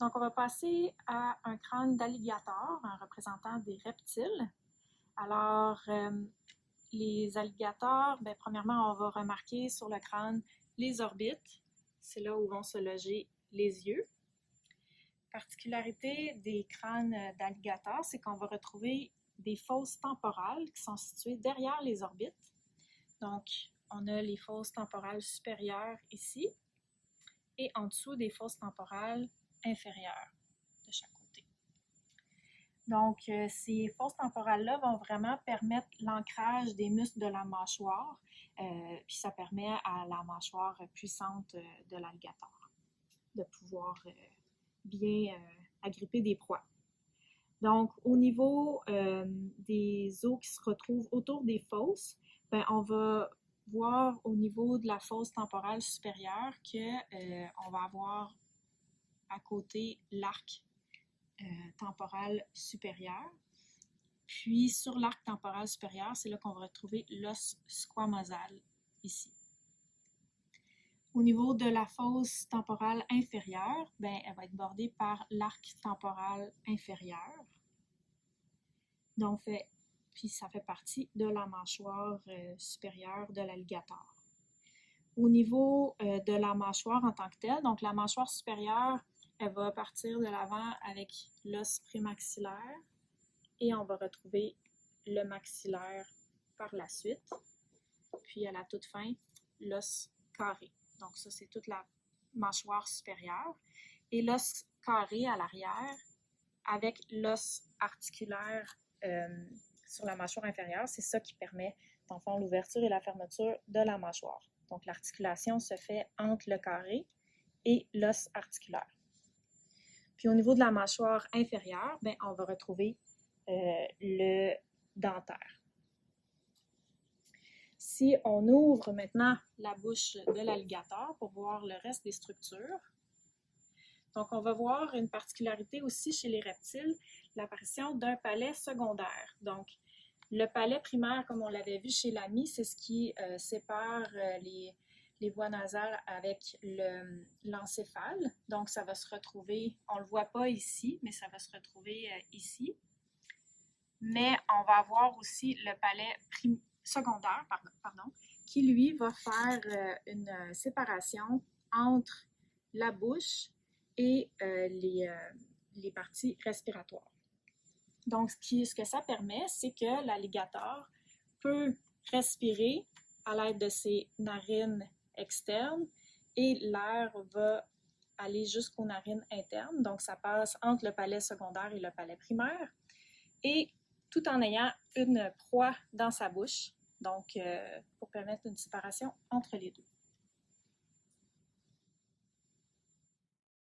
Donc, on va passer à un crâne d'alligator, un représentant des reptiles. Alors, les alligators, bien, premièrement, on va remarquer sur le crâne les orbites. C'est là où vont se loger les yeux. Particularité des crânes d'alligator, c'est qu'on va retrouver des fosses temporales qui sont situées derrière les orbites. Donc, on a les fosses temporales supérieures ici et en dessous des fosses temporales inférieures de chaque côté. Donc, ces fosses temporales-là vont vraiment permettre l'ancrage des muscles de la mâchoire, puis ça permet à la mâchoire puissante de l'alligator de pouvoir bien agripper des proies. Donc, au niveau des os qui se retrouvent autour des fosses, ben, on va voir au niveau de la fosse temporale supérieure qu'on va avoir à côté l'arc temporal supérieur. Puis, sur l'arc temporal supérieur, c'est là qu'on va retrouver l'os squamosal ici. Au niveau de la fosse temporale inférieure, ben, elle va être bordée par l'arc temporal inférieur. Donc, puis ça fait partie de la mâchoire supérieure de l'alligator. Au niveau de la mâchoire en tant que telle, donc la mâchoire supérieure, elle va partir de l'avant avec l'os prémaxillaire et on va retrouver le maxillaire par la suite. Puis à la toute fin, l'os carré. Donc ça, c'est toute la mâchoire supérieure. Et l'os carré à l'arrière, avec l'os articulaire sur la mâchoire inférieure, c'est ça qui permet, dans le fond, l'ouverture et la fermeture de la mâchoire. Donc l'articulation se fait entre le carré et l'os articulaire. Puis au niveau de la mâchoire inférieure, bien, on va retrouver le dentaire. Si on ouvre maintenant la bouche de l'alligator pour voir le reste des structures, donc on va voir une particularité aussi chez les reptiles, l'apparition d'un palais secondaire. Donc le palais primaire, comme on l'avait vu chez l'ami, c'est ce qui sépare les voies nasales avec l'encéphale. Donc ça va se retrouver, on ne le voit pas ici, mais ça va se retrouver ici. Mais on va avoir aussi le palais secondaire, qui lui va faire une séparation entre la bouche et les parties respiratoires. Donc, ce que ça permet, c'est que l'alligator peut respirer à l'aide de ses narines externes et l'air va aller jusqu'aux narines internes. Donc, ça passe entre le palais secondaire et le palais primaire. Et tout en ayant une proie dans sa bouche, donc pour permettre une séparation entre les deux.